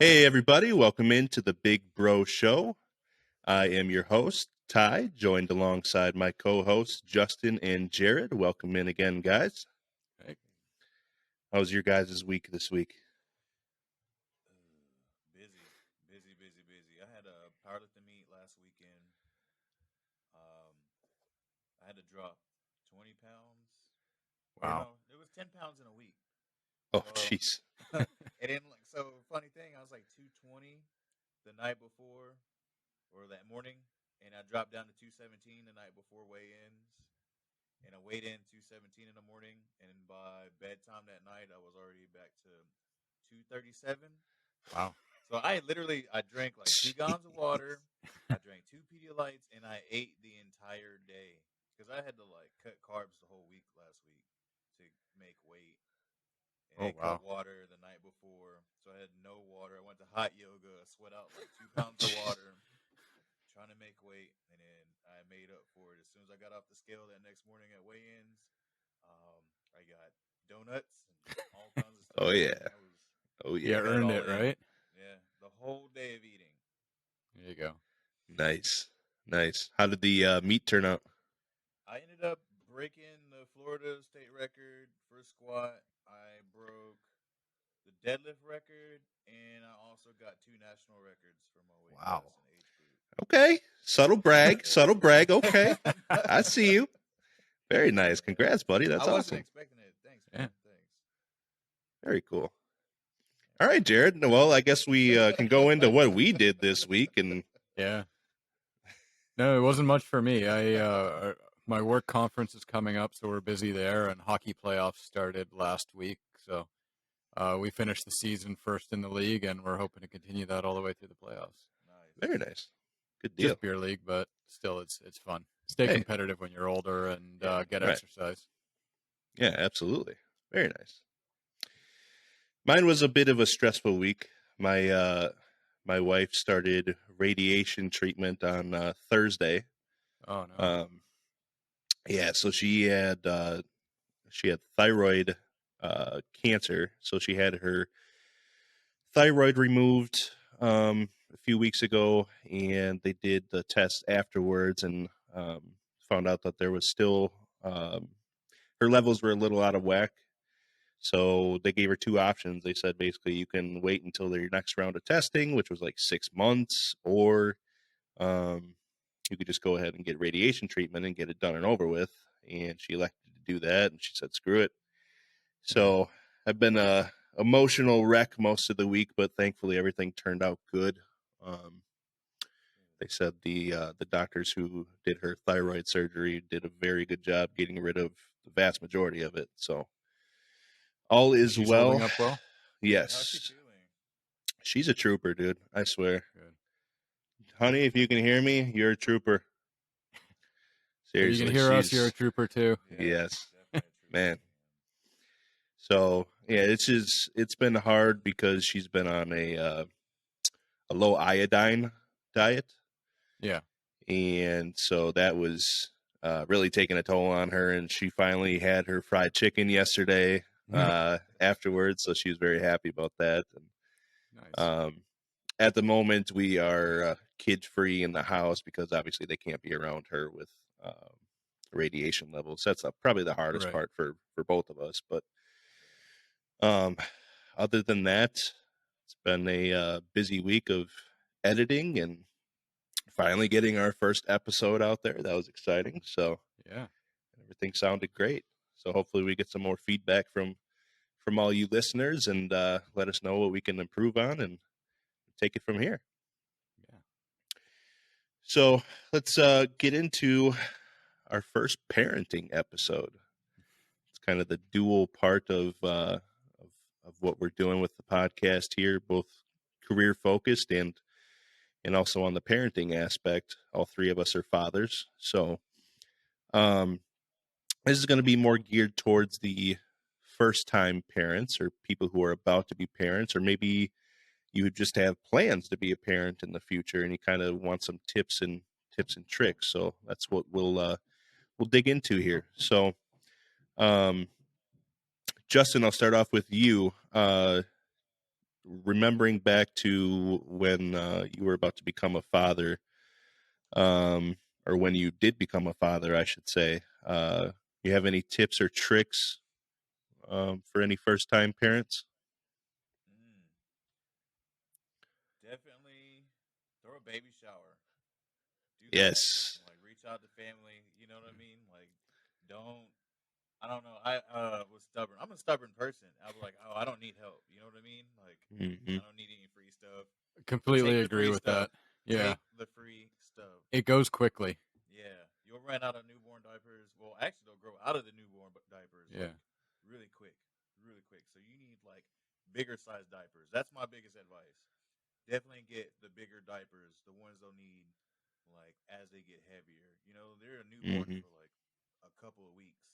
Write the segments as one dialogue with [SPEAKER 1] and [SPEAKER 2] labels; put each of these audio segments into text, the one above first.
[SPEAKER 1] Hey everybody, welcome into the Big Bro Show. I am your host, Ty, joined alongside my co-hosts, Justin and Jared. Welcome in again, guys.
[SPEAKER 2] Hey.
[SPEAKER 1] How was your guys' week this week?
[SPEAKER 3] Busy. I had a powerlifting meet last weekend. I had to drop 20 pounds. Or
[SPEAKER 2] Wow.
[SPEAKER 3] no, it was 10 pounds in a week.
[SPEAKER 1] Oh,
[SPEAKER 3] So,
[SPEAKER 1] jeez.
[SPEAKER 3] it didn't like, so funny thing, I was like 220 the night before or that morning, and I dropped down to 217 the night before weigh-ins, and I weighed in 217 in the morning, and by bedtime that night, I was already back to 237.
[SPEAKER 2] Wow.
[SPEAKER 3] So I drank like 2 gallons of water, I drank 2 Pedialytes, and I ate the entire day because I had to like cut carbs the whole week last week to make weight. And
[SPEAKER 2] Oh,
[SPEAKER 3] I
[SPEAKER 2] wow.
[SPEAKER 3] cut water the night before, so I had no water. I went to hot yoga, sweat out like 2 pounds of water, trying to make weight, and then I made up for it. As soon as I got off the scale that next morning at weigh-ins, I got donuts and all kinds of stuff.
[SPEAKER 1] Oh, yeah. Oh,
[SPEAKER 2] You
[SPEAKER 1] yeah.
[SPEAKER 2] earned it,
[SPEAKER 3] in.
[SPEAKER 2] right?
[SPEAKER 3] Yeah, the whole day of eating.
[SPEAKER 2] There you go.
[SPEAKER 1] Nice. How did the meet turn out?
[SPEAKER 3] I ended up breaking the Florida state record for squat. I broke the deadlift record, and I also got 2 national records for my weight
[SPEAKER 2] Wow.
[SPEAKER 3] class and age group.
[SPEAKER 1] Okay. Subtle brag. Okay. I see you. Very nice. Congrats, buddy. That's
[SPEAKER 3] I wasn't
[SPEAKER 1] awesome.
[SPEAKER 3] expecting it. Thanks,
[SPEAKER 2] Yeah.
[SPEAKER 3] man. Thanks.
[SPEAKER 1] Very cool. All right, Jared. Well, I guess we can go into what we did this week. And
[SPEAKER 2] Yeah. No, it wasn't much for me. My work conference is coming up, so we're busy there, and hockey playoffs started last week. So we finished the season first in the league, and we're hoping to continue that all the way through the playoffs.
[SPEAKER 3] Nice.
[SPEAKER 1] very nice. Good deal.
[SPEAKER 2] Just beer league, but still, it's fun. Stay
[SPEAKER 1] Hey.
[SPEAKER 2] competitive when you're older and get
[SPEAKER 1] Right.
[SPEAKER 2] exercise.
[SPEAKER 1] Yeah, absolutely. Very nice. Mine was a bit of a stressful week. My wife started radiation treatment on Thursday.
[SPEAKER 2] Oh no.
[SPEAKER 1] Yeah, so she had thyroid cancer. So she had her thyroid removed a few weeks ago, and they did the test afterwards and found out that there was still her levels were a little out of whack. So they gave her 2 options. They said basically you can wait until your next round of testing, which was like 6 months, or you could just go ahead and get radiation treatment and get it done and over with. And she elected to do that, and she said, "Screw it." So I've been a emotional wreck most of the week, but thankfully everything turned out good. They said the doctors who did her thyroid surgery did a very good job getting rid of the vast majority of it. So all is
[SPEAKER 2] She's
[SPEAKER 1] well.
[SPEAKER 2] holding up well.
[SPEAKER 1] Yes.
[SPEAKER 3] How's she feeling?
[SPEAKER 1] She's a trooper, dude. I swear.
[SPEAKER 2] Good.
[SPEAKER 1] Honey, if you can hear me, you're a trooper. Seriously.
[SPEAKER 2] If you can hear us, you're a trooper too.
[SPEAKER 3] Yeah,
[SPEAKER 1] Yes.
[SPEAKER 3] definitely a trooper.
[SPEAKER 1] Man. So yeah, it's been hard because she's been on a low iodine diet.
[SPEAKER 2] Yeah.
[SPEAKER 1] And so that was really taking a toll on her. And she finally had her fried chicken yesterday afterwards, so she was very happy about that. And,
[SPEAKER 2] Nice.
[SPEAKER 1] at the moment, we are kid-free in the house because obviously they can't be around her with radiation levels. That's probably the hardest
[SPEAKER 2] Right.
[SPEAKER 1] part for both of us. But other than that, it's been a busy week of editing and finally getting our first episode out there. That was exciting. So
[SPEAKER 2] Yeah.
[SPEAKER 1] everything sounded great. So hopefully we get some more feedback from all you listeners and let us know what we can improve on and take it from here.
[SPEAKER 2] Yeah.
[SPEAKER 1] So let's get into our first parenting episode. It's kind of the dual part of what we're doing with the podcast here, both career focused and also on the parenting aspect. All 3 of us are fathers, so this is going to be more geared towards the first-time parents or people who are about to be parents, or maybe you just have plans to be a parent in the future and you kind of want some tips and tricks. So that's what we'll dig into here. So Justin, I'll start off with you. Remembering back to when you were about to become a father, um, or when you did become a father, I should say. You have any tips or tricks for any first-time parents?
[SPEAKER 3] Mm, definitely throw a baby shower. Do that.
[SPEAKER 1] Yes.
[SPEAKER 3] Like reach out to family. You know what I mean? Like don't. I don't know. I was stubborn. I'm a stubborn person. I was like, oh, I don't need help. You know what I mean? Like
[SPEAKER 1] Hmm.
[SPEAKER 3] I don't need any free stuff.
[SPEAKER 2] Completely
[SPEAKER 3] Take the
[SPEAKER 2] agree
[SPEAKER 3] free
[SPEAKER 2] with
[SPEAKER 3] stuff.
[SPEAKER 2] that. Yeah,
[SPEAKER 3] Take the free stuff.
[SPEAKER 2] it goes quickly.
[SPEAKER 3] Yeah, you'll run out of newborn diapers. Well, actually, they'll grow out of the newborn diapers
[SPEAKER 2] Yeah,
[SPEAKER 3] like really quick, really quick. So you need like bigger size diapers. That's my biggest advice. Definitely get the bigger diapers, the ones they'll need like as they get heavier. You know, they're a newborn
[SPEAKER 1] Hmm.
[SPEAKER 3] for like a couple of weeks,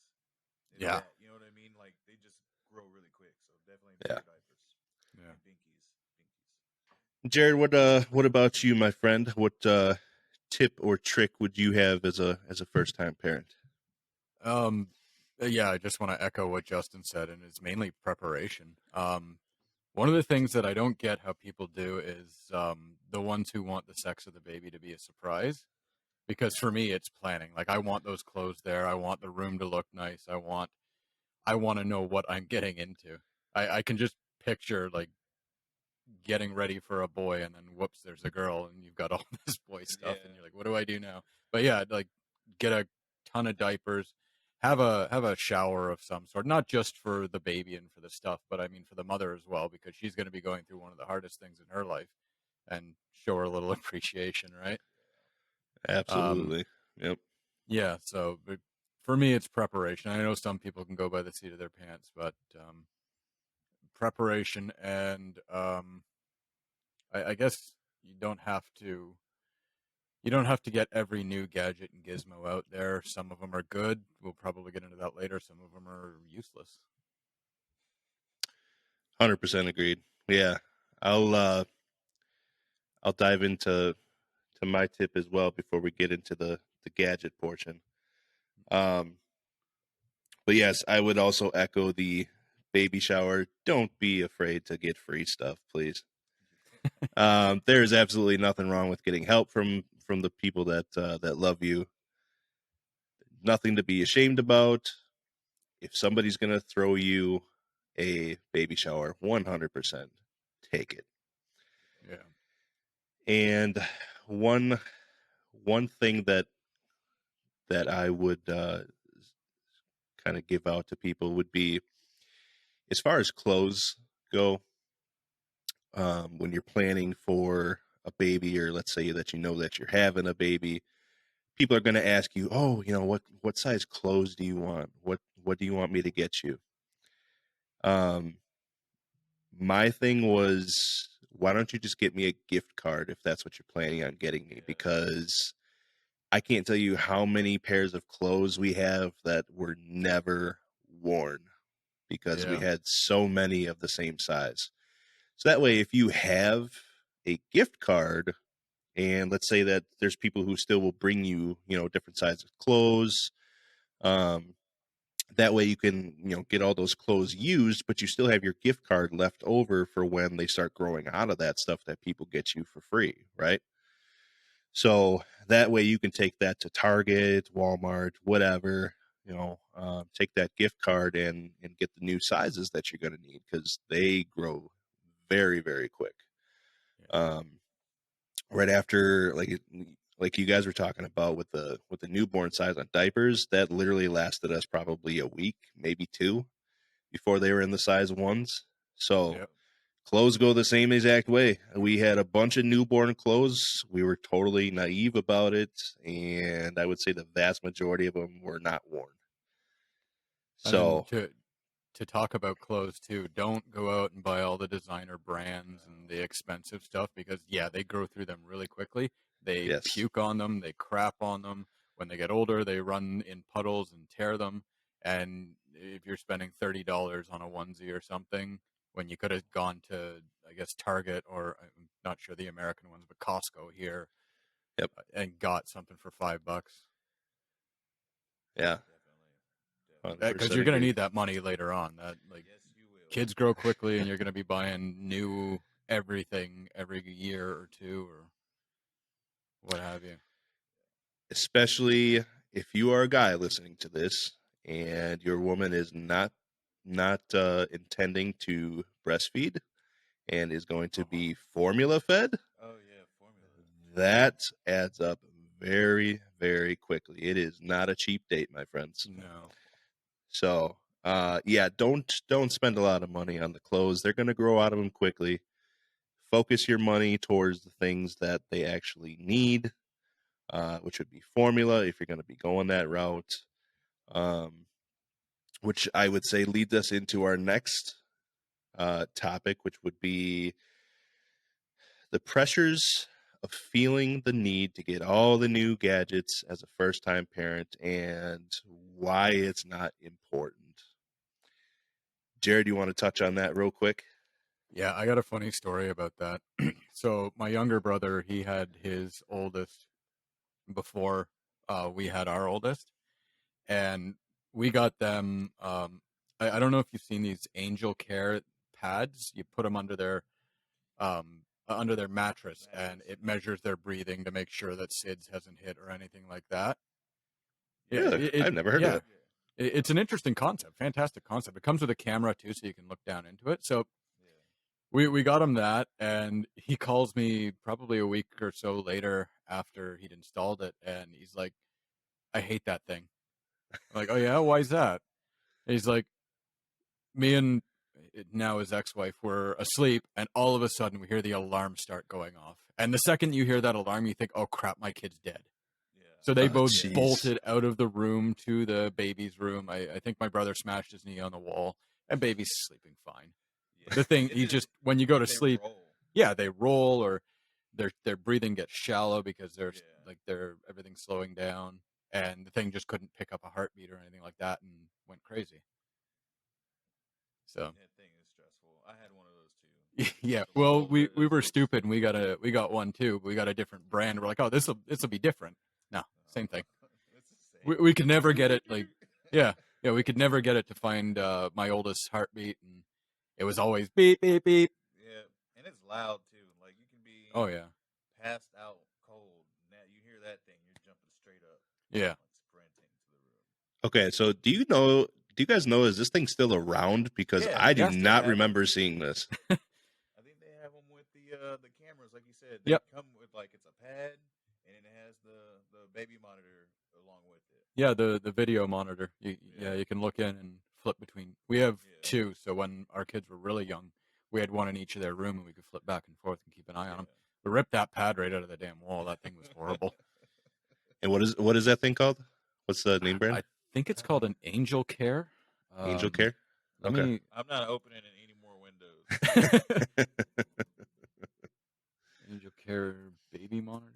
[SPEAKER 3] if
[SPEAKER 2] yeah,
[SPEAKER 3] that. You know what I mean? Like they just grow really quick. So definitely
[SPEAKER 1] Yeah.
[SPEAKER 3] bigger diapers
[SPEAKER 2] yeah.
[SPEAKER 3] and binkies, binkies.
[SPEAKER 1] Jared, what about you, my friend? What tip or trick would you have as a first-time parent?
[SPEAKER 2] Um, yeah, I just want to echo what Justin said, and it's mainly preparation. One of the things that I don't get how people do is the ones who want the sex of the baby to be a surprise. Because for me, it's planning. Like I want those clothes there. I want the room to look nice. I want to know what I'm getting into. I can just picture like getting ready for a boy and then whoops, there's a girl and you've got all this boy stuff and
[SPEAKER 3] Yeah,
[SPEAKER 2] you're like, what do I do now? But yeah, like get a ton of diapers, have a shower of some sort, not just for the baby and for the stuff, but I mean for the mother as well, because she's going to be going through one of the hardest things in her life and show her a little appreciation, right? Um,
[SPEAKER 1] Absolutely. Yep.
[SPEAKER 2] yeah, so but for me, it's preparation. I know some people can go by the seat of their pants, but preparation and I guess you don't have to you don't have to get every new gadget and gizmo out there. Some of them are good. We'll probably get into that later. Some of them are useless.
[SPEAKER 1] 100% agreed. Yeah. I'll I'll dive into my tip as well before we get into the gadget portion. Um, but yes, I would also echo the baby shower. Don't be afraid to get free stuff, please. There is absolutely nothing wrong with getting help from the people that love you. Nothing to be ashamed about. If somebody's gonna throw you a baby shower, 100% take it.
[SPEAKER 2] Yeah,
[SPEAKER 1] And one one thing that I would kind of give out to people would be, as far as clothes go, when you're planning for a baby, or let's say that you know that you're having a baby, people are going to ask you, "Oh, what size clothes do you want? What do you want me to get you?" Um, my thing was, why don't you just get me a gift card if that's what you're planning on getting me?
[SPEAKER 3] yeah,
[SPEAKER 1] Because I can't tell you how many pairs of clothes we have that were never worn because we
[SPEAKER 2] yeah.
[SPEAKER 1] had so many of the same size. So that way, if you have a gift card, and let's say that there's people who still will bring you, different sizes of clothes, um, that way you can, get all those clothes used, but you still have your gift card left over for when they start growing out of that stuff that people get you for free, right? So that way you can take that to Target, Walmart, whatever, take that gift card and get the new sizes that you're going to need because they grow very, very quick.
[SPEAKER 2] Yeah.
[SPEAKER 1] Um, right after, like you guys were talking about with the newborn size on diapers, that literally lasted us probably a week, maybe two, before they were in the size ones. So
[SPEAKER 2] Yep.
[SPEAKER 1] clothes go the same exact way. We had a bunch of newborn clothes. We were totally naive about it, and I would say the vast majority of them were not worn.
[SPEAKER 2] And then
[SPEAKER 1] So,
[SPEAKER 2] to talk about clothes too, don't go out and buy all the designer brands and the expensive stuff because yeah, they grow through them really quickly. They
[SPEAKER 1] yes.
[SPEAKER 2] puke on them, they crap on them. When they get older, they run in puddles and tear them. And if you're spending $30 on a onesie or something, when you could have gone to, I guess, Target or I'm not sure the American ones, but Costco here
[SPEAKER 1] Yep.
[SPEAKER 2] and got something for $5.
[SPEAKER 1] Yeah.
[SPEAKER 3] definitely,
[SPEAKER 2] Because you're going to need that money later on. That like
[SPEAKER 3] Yes, you will.
[SPEAKER 2] kids grow quickly, and you're going to be buying new everything every year or two or what have you.
[SPEAKER 1] Especially if you are a guy listening to this and your woman is not intending to breastfeed and is going to be formula fed.
[SPEAKER 3] Oh yeah, formula.
[SPEAKER 1] That adds up very, very quickly. It is not a cheap date, my friends.
[SPEAKER 2] No.
[SPEAKER 1] So, yeah, don't spend a lot of money on the clothes. They're going to grow out of them quickly. Focus your money towards the things that they actually need, which would be formula if you're going to be going that route. Which I would say leads us into our next topic, which would be the pressures of feeling the need to get all the new gadgets as a first-time parent and why it's not important. Jared, you want to touch on that real quick?
[SPEAKER 2] Yeah, I got a funny story about that. So my younger brother, he had his oldest before we had our oldest, and we got them. I don't know if you've seen these Angel Care pads. You put them under their mattress, and it measures their breathing to make sure that SIDS hasn't hit or anything like that. Yeah,
[SPEAKER 1] Really? I've never heard of it.
[SPEAKER 2] It's an interesting concept, fantastic concept. It comes with a camera too, so you can look down into it. So we got him that, and he calls me probably a week or so later after he'd installed it, and he's like, "I hate that thing." I'm like, "Oh yeah, why is that?" And he's like, "Me and now his ex-wife were asleep, and all of a sudden we hear the alarm start going off. And the second you hear that alarm, you think, oh crap, my kid's dead." So they both bolted out of the room to the baby's room. I think my brother smashed his knee on the wall, and baby's sleeping fine. Yeah. The thing, he just, when you go to sleep, they roll, or their breathing gets shallow because everything's slowing down, and the thing just couldn't pick up a heartbeat or anything like that and went crazy. So
[SPEAKER 3] that thing is stressful. I had one of those too.
[SPEAKER 2] Yeah, well, we were stupid and we got one too, but we got a different brand. We're like, oh, this'll be different. No, same thing. We could never get it we could never get it to find my oldest heartbeat, and it was always beep beep beep.
[SPEAKER 3] Yeah, and it's loud too. Like you can be passed out cold, and that you hear that thing, you're jumping straight up.
[SPEAKER 2] Yeah.
[SPEAKER 3] Like sprinting to the room.
[SPEAKER 1] Okay, so do you guys know, is this thing still around? Because I do not remember seeing this.
[SPEAKER 3] I think they have them with the cameras, like you said. They come with it's a pad, and it has the baby monitor along with it.
[SPEAKER 2] Yeah, the video monitor. You can look in and flip between. We have two, so when our kids were really young, we had one in each of their room, and we could flip back and forth and keep an eye on them. We ripped that pad right out of the damn wall. That thing was horrible.
[SPEAKER 1] And what is that thing called? What's the name brand?
[SPEAKER 2] I think it's called an Angel Care.
[SPEAKER 1] Angel Care? Okay.
[SPEAKER 3] I'm not opening any more windows.
[SPEAKER 2] Angel Care Baby Monitor.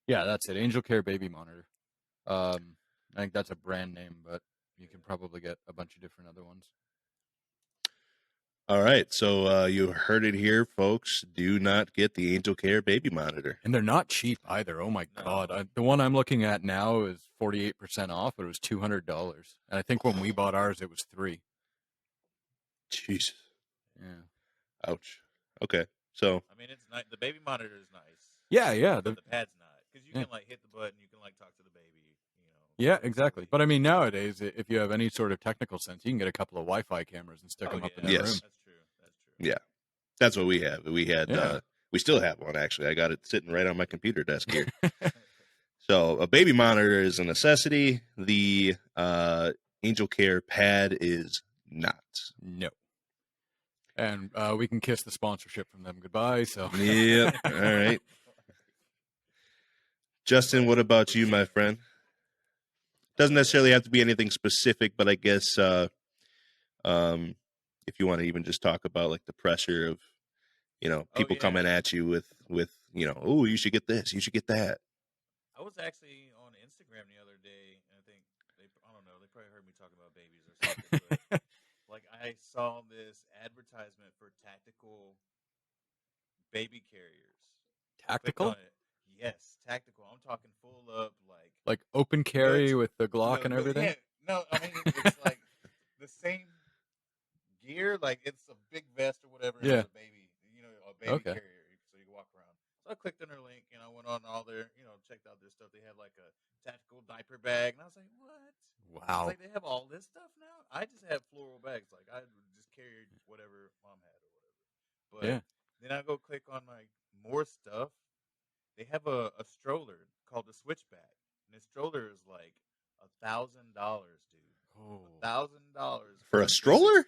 [SPEAKER 2] Yeah, that's it. Angel Care Baby Monitor. I think that's a brand name, but you can probably get a bunch of different other ones.
[SPEAKER 1] All right, so you heard it here, folks. Do not get the Angel Care Baby Monitor.
[SPEAKER 2] And they're not cheap either. Oh my God. The one I'm looking at now is 48% off, but it was $200. And I think when we bought ours, it was $300.
[SPEAKER 1] Jeez.
[SPEAKER 2] Yeah.
[SPEAKER 1] Ouch. Okay, so.
[SPEAKER 3] I mean, it's nice. The baby monitor is nice.
[SPEAKER 2] Yeah.
[SPEAKER 3] But the pad's not. Because you can hit the button, you can talk to the baby.
[SPEAKER 2] Yeah, exactly. But I mean, nowadays, if you have any sort of technical sense, you can get a couple of Wi-Fi cameras and stick them up in the room.
[SPEAKER 1] That's true. Yeah, that's what we have. We had, we still have one actually. I got it sitting right on my computer desk here. So a baby monitor is a necessity. The Angel Care pad is not.
[SPEAKER 2] No. And we can kiss the sponsorship from them goodbye. So.
[SPEAKER 1] Yep. All right. Justin, what about you, my friend? Doesn't necessarily have to be anything specific, but I guess if you want to even just talk about the pressure of, people coming at you with oh, you should get this, you should get that.
[SPEAKER 3] I was actually on Instagram the other day, and I think I don't know, they probably heard me talking about babies or something, but I saw this advertisement for tactical baby carriers.
[SPEAKER 2] Tactical?
[SPEAKER 3] Yes, tactical. I'm talking full up,
[SPEAKER 2] like open carry with the Glock and everything.
[SPEAKER 3] Yeah, No, I mean it's like the same gear. Like it's a big vest or whatever. And
[SPEAKER 2] Yeah.
[SPEAKER 3] it's a baby, a baby
[SPEAKER 2] Okay.
[SPEAKER 3] carrier, so you can walk around. So I clicked on their link and I went on all their, checked out their stuff. They have like a tactical diaper bag, and I was like, what? It's
[SPEAKER 2] Wow.
[SPEAKER 3] like they have all this stuff now. I just have floral bags. Like I would just carry whatever mom had or whatever. But
[SPEAKER 2] Yeah.
[SPEAKER 3] then I go click on like more stuff. They have a stroller called the Switchback, and the stroller is like $1,000, dude.
[SPEAKER 2] Oh.
[SPEAKER 3] $1,000
[SPEAKER 1] For a
[SPEAKER 3] basic
[SPEAKER 1] stroller?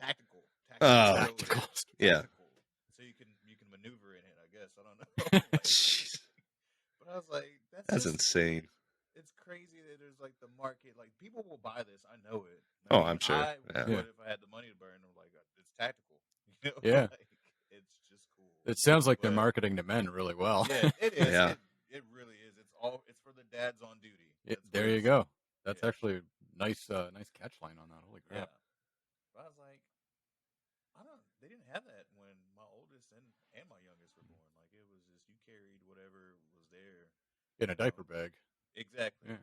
[SPEAKER 3] tactical
[SPEAKER 2] Tactical.
[SPEAKER 3] stroller.
[SPEAKER 1] Yeah.
[SPEAKER 3] Tactical. So you can maneuver in it. I guess I don't know. Like,
[SPEAKER 1] Jeez,
[SPEAKER 3] but I was like,
[SPEAKER 1] that's
[SPEAKER 3] just
[SPEAKER 1] insane.
[SPEAKER 3] it's crazy that there's like the market. Like people will buy this. I know it.
[SPEAKER 1] Oh,
[SPEAKER 3] I
[SPEAKER 1] I'm sure.
[SPEAKER 3] I
[SPEAKER 1] Yeah.
[SPEAKER 3] would if I had the money to burn. I'm like, it's tactical.
[SPEAKER 2] Yeah.
[SPEAKER 3] Like, it's just cool.
[SPEAKER 2] It sounds like they're
[SPEAKER 3] But-
[SPEAKER 2] marketing to men really well.
[SPEAKER 3] Yeah, it is.
[SPEAKER 1] Yeah.
[SPEAKER 3] It really is. It's for the dads on duty.
[SPEAKER 2] Yeah,
[SPEAKER 3] That's what
[SPEAKER 2] there you
[SPEAKER 3] it's-
[SPEAKER 2] go. That's
[SPEAKER 3] Yeah.
[SPEAKER 2] actually a nice catch line on that. Holy
[SPEAKER 3] Yeah.
[SPEAKER 2] crap.
[SPEAKER 3] But I was like, they didn't have that when my oldest and my youngest were born. Like it was just you carried whatever was there.
[SPEAKER 2] In a diaper bag.
[SPEAKER 3] Exactly.
[SPEAKER 2] Yeah.
[SPEAKER 3] It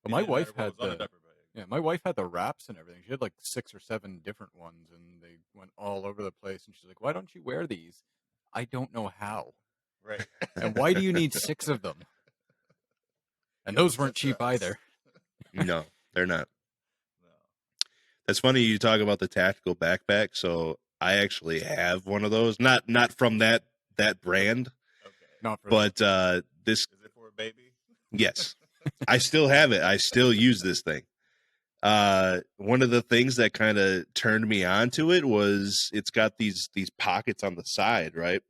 [SPEAKER 2] Well, my
[SPEAKER 3] didn't
[SPEAKER 2] wife
[SPEAKER 3] matter what
[SPEAKER 2] had
[SPEAKER 3] was on
[SPEAKER 2] the
[SPEAKER 3] the diaper bag.
[SPEAKER 2] yeah, my wife had the wraps and everything. She had like 6 or 7 different ones, and they went all over the place. And she's like, "Why don't you wear these?" I don't know how.
[SPEAKER 3] Right.
[SPEAKER 2] And why do you need 6 of them? And those weren't cheap either.
[SPEAKER 1] No, they're not.
[SPEAKER 3] No.
[SPEAKER 1] That's funny you talk about the tactical backpack. So I actually have one of those. Not from that brand,
[SPEAKER 3] Okay.
[SPEAKER 2] Not for
[SPEAKER 1] but this
[SPEAKER 3] Is it for a baby?
[SPEAKER 1] yes. I still have it. I still use this thing. One of the things that kind of turned me on to it was it's got these pockets on the side, right?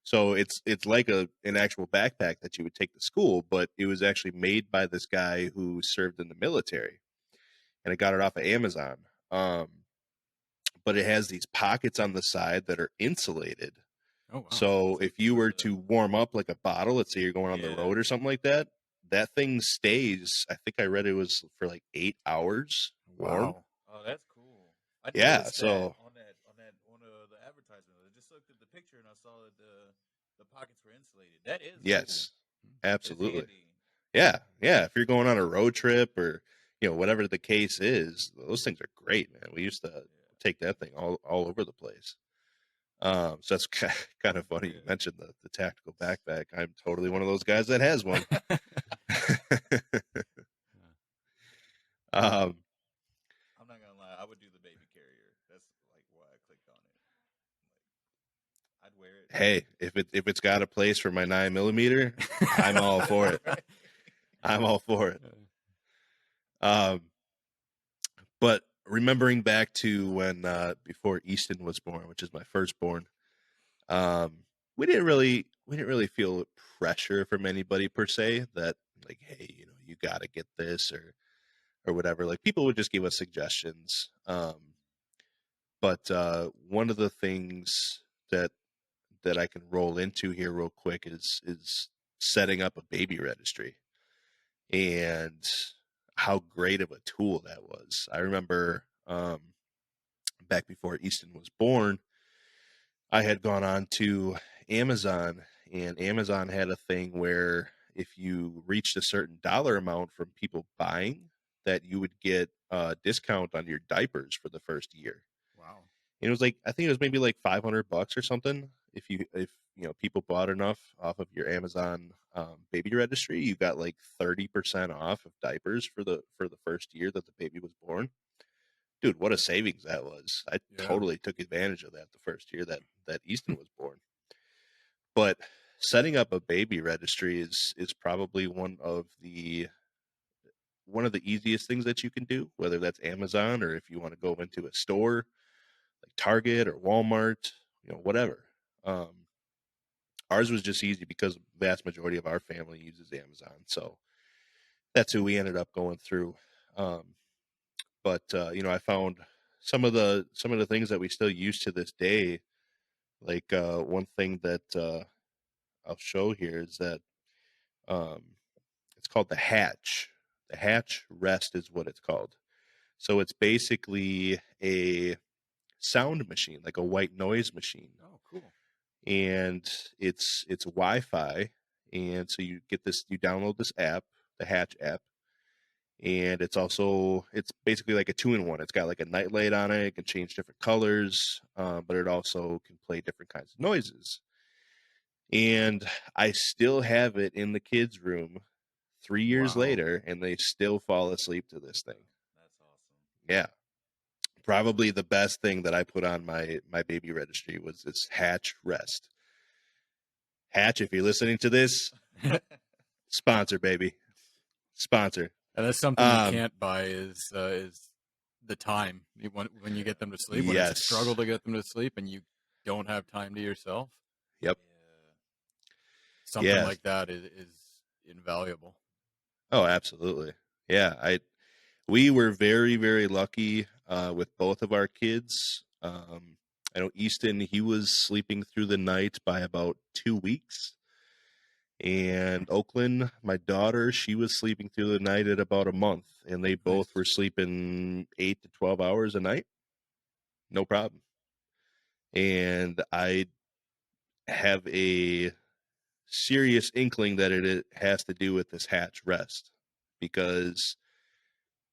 [SPEAKER 1] So it's like an actual backpack that you would take to school, but it was actually made by this guy who served in the military, and I got it off of Amazon. But it has these pockets on the side that are insulated.
[SPEAKER 2] Oh wow.
[SPEAKER 1] So
[SPEAKER 3] So
[SPEAKER 1] if you were to warm up like a bottle, let's say you're going on the
[SPEAKER 3] Yeah.
[SPEAKER 1] road or something like that, that thing stays. I think I read it was for like 8 hours warm.
[SPEAKER 2] Wow.
[SPEAKER 3] Oh, that's cool. I
[SPEAKER 1] Yeah,
[SPEAKER 3] noticed
[SPEAKER 1] so-
[SPEAKER 3] that on the advertisement. I just looked at the picture and I saw that the pockets were insulated. That is
[SPEAKER 1] Yes,
[SPEAKER 3] cool. That's
[SPEAKER 1] absolutely.
[SPEAKER 3] handy.
[SPEAKER 1] Yeah. If you're going on a road trip or whatever the case is, those things are great, man. We used to take that thing all over the place. So that's kind of funny. You
[SPEAKER 3] Yeah.
[SPEAKER 1] mentioned the tactical backpack. I'm totally one of those guys that has one.
[SPEAKER 3] I'm not gonna lie. I would do the baby carrier. That's like why I clicked on it. Like, I'd wear it.
[SPEAKER 1] Hey, if it's got a place for my 9mm, I'm all for it.
[SPEAKER 3] Right.
[SPEAKER 1] I'm all for it. But remembering back to when before Easton was born, which is my firstborn, we didn't really feel pressure from anybody per se that like, hey, you got to get this or whatever. Like people would just give us suggestions. But one of the things that I can roll into here real quick is setting up a baby registry and how great of a tool that was. I remember back before Easton was born, I had gone on to Amazon, and Amazon had a thing where if you reached a certain dollar amount from people buying, that you would get a discount on your diapers for the first year.
[SPEAKER 2] Wow.
[SPEAKER 1] And it was like, I think it was maybe like $500 or something. If people bought enough off of your Amazon baby registry, you got like 30% off of diapers for the first year that the baby was born. Dude, what a savings that was. I totally took advantage of that the first year that Easton was born. But setting up a baby registry is probably one of the easiest things that you can do, whether that's Amazon or if you want to go into a store like Target or Walmart, whatever. Ours was just easy because the vast majority of our family uses Amazon. So that's who we ended up going through. But I found some of the things that we still use to this day. Like one thing that I'll show here is that it's called the Hatch. The Hatch Rest is what it's called. So it's basically a sound machine, like a white noise machine.
[SPEAKER 2] Oh, cool.
[SPEAKER 1] And it's Wi-Fi, and so you download this app, the Hatch app, and it's basically like a 2-in-1. It's got like a nightlight on it. It can change different colors, but it also can play different kinds of noises. And I still have it in the kids' room 3 years
[SPEAKER 2] Wow.
[SPEAKER 1] later, and they still fall asleep to this thing.
[SPEAKER 3] That's awesome.
[SPEAKER 1] Yeah, probably the best thing that I put on my baby registry was this Hatch Rest. Hatch, if you're listening to this, sponsor, baby, sponsor.
[SPEAKER 2] And that's something you can't buy is the time when you get them to sleep. When it's a
[SPEAKER 1] Yes.
[SPEAKER 2] struggle to get them to sleep, and you don't have time to yourself.
[SPEAKER 1] Yep.
[SPEAKER 2] Something
[SPEAKER 1] Yeah.
[SPEAKER 2] like that is invaluable.
[SPEAKER 1] Oh, absolutely. Yeah, we were very, very lucky with both of our kids. I know Easton, he was sleeping through the night by about 2 weeks. And Oakland, my daughter, she was sleeping through the night at about a month. And they both were sleeping 8 to 12 hours a night. No problem. And I have a serious inkling that it has to do with this Hatch Rest, because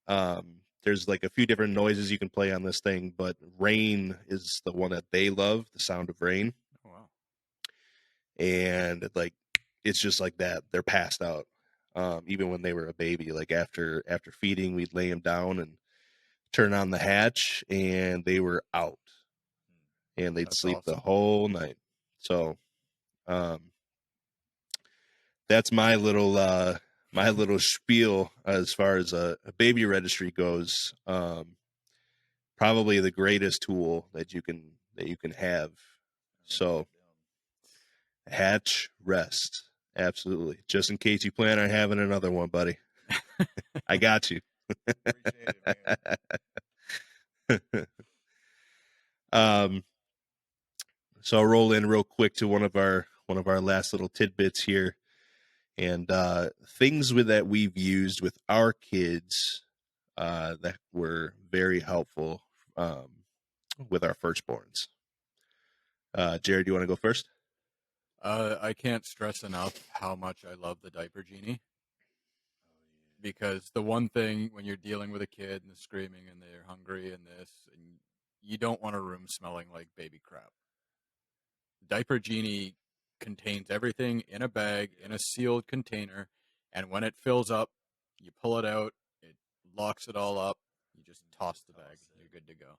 [SPEAKER 1] there's like a few different noises you can play on this thing, but rain is the one that they love, the sound of rain.
[SPEAKER 2] Oh, wow.
[SPEAKER 1] And like it's just like that. They're passed out. Even when they were a baby, like after feeding, we'd lay them down and turn on the hatch, and they were out, and they'd
[SPEAKER 2] That's
[SPEAKER 1] sleep the
[SPEAKER 2] awesome.
[SPEAKER 1] whole night. So, that's my little spiel as far as a baby registry goes. Probably the greatest tool that you can have. So, Hatch Rest, absolutely. Just in case you plan on having another one, buddy. I got you.
[SPEAKER 3] Appreciate it, man.
[SPEAKER 1] So I'll roll in real quick to one of our last little tidbits here, and things that we've used with our kids that were very helpful with our firstborns. Jared, do you want to go first?
[SPEAKER 2] I can't stress enough how much I love the diaper genie. Because the one thing when you're dealing with a kid and they're screaming and they're hungry and you don't want a room smelling like baby crap. Diaper genie contains everything in a bag, in a sealed container, and when it fills up, you pull it out, it locks it all up, you just toss the bag, and you're good to go.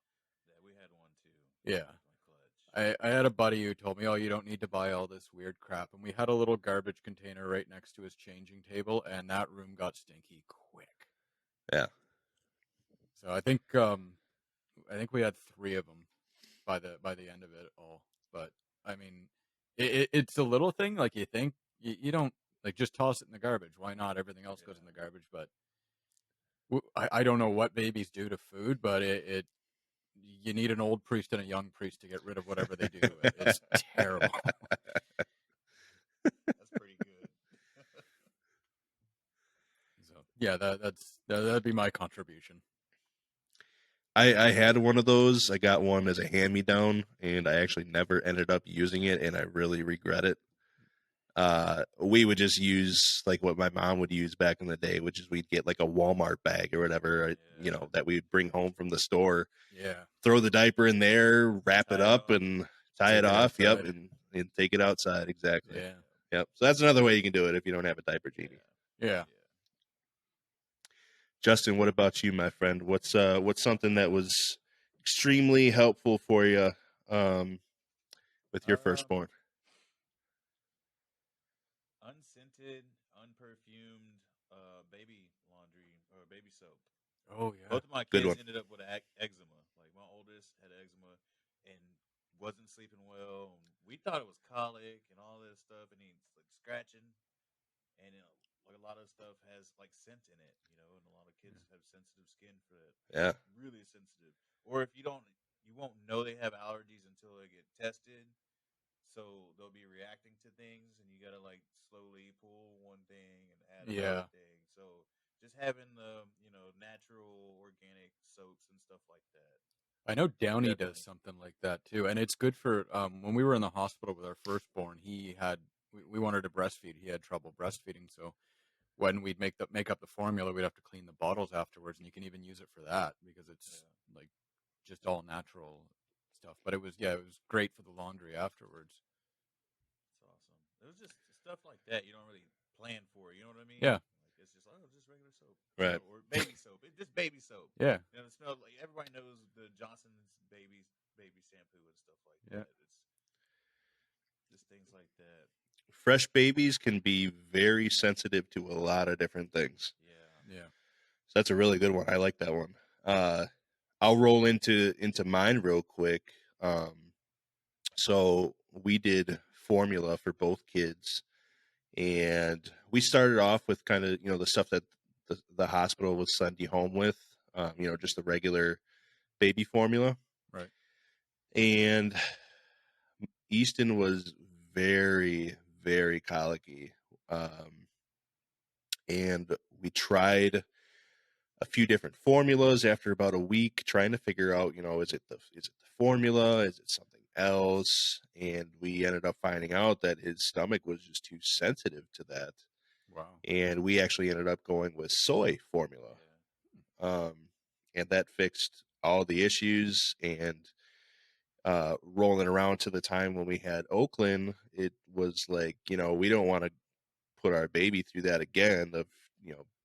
[SPEAKER 3] Yeah, we had one too.
[SPEAKER 2] Yeah. I had a buddy who told me, oh, you don't need to buy all this weird crap. And we had a little garbage container right next to his changing table, and that room got stinky quick.
[SPEAKER 1] Yeah.
[SPEAKER 2] So I think we had 3 of them by the end of it all. But I mean, it's a little thing. Like you think you don't like just toss it in the garbage. Why not? Everything else goes in the garbage. But I don't know what babies do to food, but you need an old priest and a young priest to get rid of whatever they do to it. It's terrible.
[SPEAKER 3] That's pretty good.
[SPEAKER 2] So yeah, that'd be my contribution.
[SPEAKER 1] I had one of those. I got one as a hand-me-down, and I actually never ended up using it, and I really regret it. We would just use like what my mom would use back in the day, which is we'd get like a Walmart bag or whatever, that we'd bring home from the store.
[SPEAKER 2] Yeah.
[SPEAKER 1] Throw the diaper in there, wrap it up, and tie it off.
[SPEAKER 2] outside.
[SPEAKER 1] Yep, and take it outside. Exactly.
[SPEAKER 2] Yeah.
[SPEAKER 1] Yep. So that's another way you can do it if you don't have a diaper genie.
[SPEAKER 2] Yeah.
[SPEAKER 1] Justin, what about you, my friend? What's something that was extremely helpful for you with your firstborn?
[SPEAKER 3] Unscented, unperfumed baby laundry or baby soap.
[SPEAKER 2] Oh yeah.
[SPEAKER 3] Both of my
[SPEAKER 1] Good
[SPEAKER 3] kids
[SPEAKER 1] one.
[SPEAKER 3] ended up with eczema. Like my oldest had eczema and wasn't sleeping well. And we thought it was colic and all this stuff, and he's like scratching, and like a lot of stuff has like scent in it, and a lot of kids have sensitive skin for that.
[SPEAKER 1] Yeah.
[SPEAKER 3] Really sensitive. Or if you won't know they have allergies until they get tested. So they'll be reacting to things, and you gotta like slowly pull one thing and add another thing. So just having the natural organic soaps and stuff like that.
[SPEAKER 2] I know Downey does something like that too, and it's good for when we were in the hospital with our firstborn. We wanted to breastfeed. He had trouble breastfeeding, so when we'd make up the formula, we'd have to clean the bottles afterwards, and you can even use it for that because it's like just all natural stuff. But it was great for the laundry afterwards.
[SPEAKER 3] It's awesome. It was just stuff like that you don't really plan for. You know what I mean?
[SPEAKER 2] Yeah.
[SPEAKER 3] Like it's just just regular soap,
[SPEAKER 1] Right.
[SPEAKER 3] Or baby soap. It's just baby soap.
[SPEAKER 2] Yeah.
[SPEAKER 3] You know, it smells like everybody knows the Johnson's baby shampoo and stuff like
[SPEAKER 2] Yeah.
[SPEAKER 3] that. It's just things like that.
[SPEAKER 1] Fresh babies can be very sensitive to a lot of different things.
[SPEAKER 2] Yeah.
[SPEAKER 1] So that's a really good one. I like that one. I'll roll into mine real quick. So we did formula for both kids, and we started off with kind of the stuff that the hospital would send you home with, just the regular baby formula.
[SPEAKER 2] Right.
[SPEAKER 1] And Easton was very, very colicky. And we tried a few different formulas after about a week, trying to figure out, is it the formula? Is it something else? And we ended up finding out that his stomach was just too sensitive to that.
[SPEAKER 2] Wow.
[SPEAKER 1] And we actually ended up going with soy formula. And that fixed all the issues. And rolling around to the time when we had Oakland, it was like, we don't want to put our baby through that again of,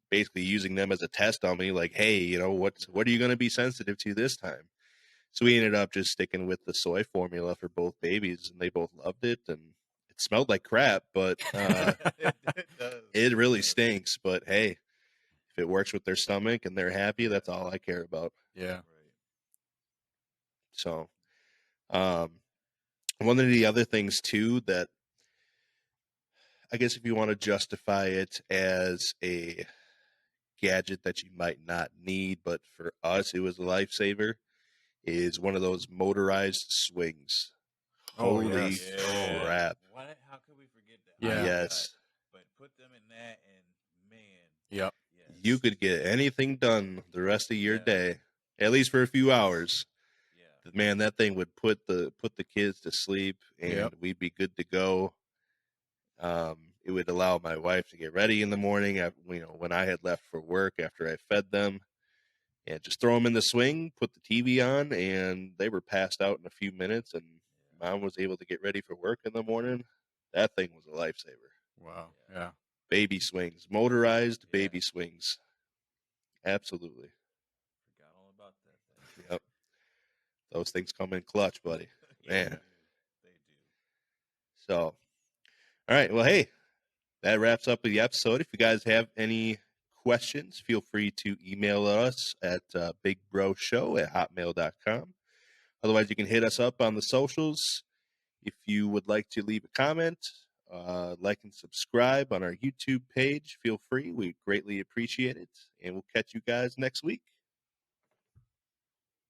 [SPEAKER 1] basically using them as a test dummy, like, hey, what are you going to be sensitive to this time? So we ended up just sticking with the soy formula for both babies, and they both loved it, and it smelled like crap, but it really stinks. But hey, if it works with their stomach and they're happy, that's all I care about.
[SPEAKER 2] Yeah.
[SPEAKER 1] So, one of the other things too that I guess if you want to justify it as a gadget that you might not need, but for us it was a lifesaver, is one of those motorized swings.
[SPEAKER 2] Oh,
[SPEAKER 1] Holy
[SPEAKER 2] yes.
[SPEAKER 1] crap.
[SPEAKER 3] How could we forget that?
[SPEAKER 2] Yeah.
[SPEAKER 1] Yes.
[SPEAKER 3] But put them in that, and man.
[SPEAKER 2] Yep.
[SPEAKER 3] Yes.
[SPEAKER 1] You could get anything done the rest of your day, at least for a few hours.
[SPEAKER 3] Yeah.
[SPEAKER 1] Man, that thing would put the kids to sleep, and we'd be good to go. It would allow my wife to get ready in the morning, when I had left for work after I fed them, and just throw them in the swing, put the TV on, and they were passed out in a few minutes, and Mom was able to get ready for work in the morning. That thing was a lifesaver.
[SPEAKER 2] Wow. Yeah.
[SPEAKER 1] Baby swings, motorized baby swings. Absolutely.
[SPEAKER 3] Forgot all about that thing.
[SPEAKER 1] Yep. Those things come in clutch, buddy. Man.
[SPEAKER 3] They do.
[SPEAKER 1] So, all right. Well, hey, that wraps up the episode. If you guys have any questions, feel free to email us at bigbroshow@hotmail.com. Otherwise, you can hit us up on the socials. If you would like to leave a comment, like and subscribe on our YouTube page, feel free. We greatly appreciate it. And we'll catch you guys next week.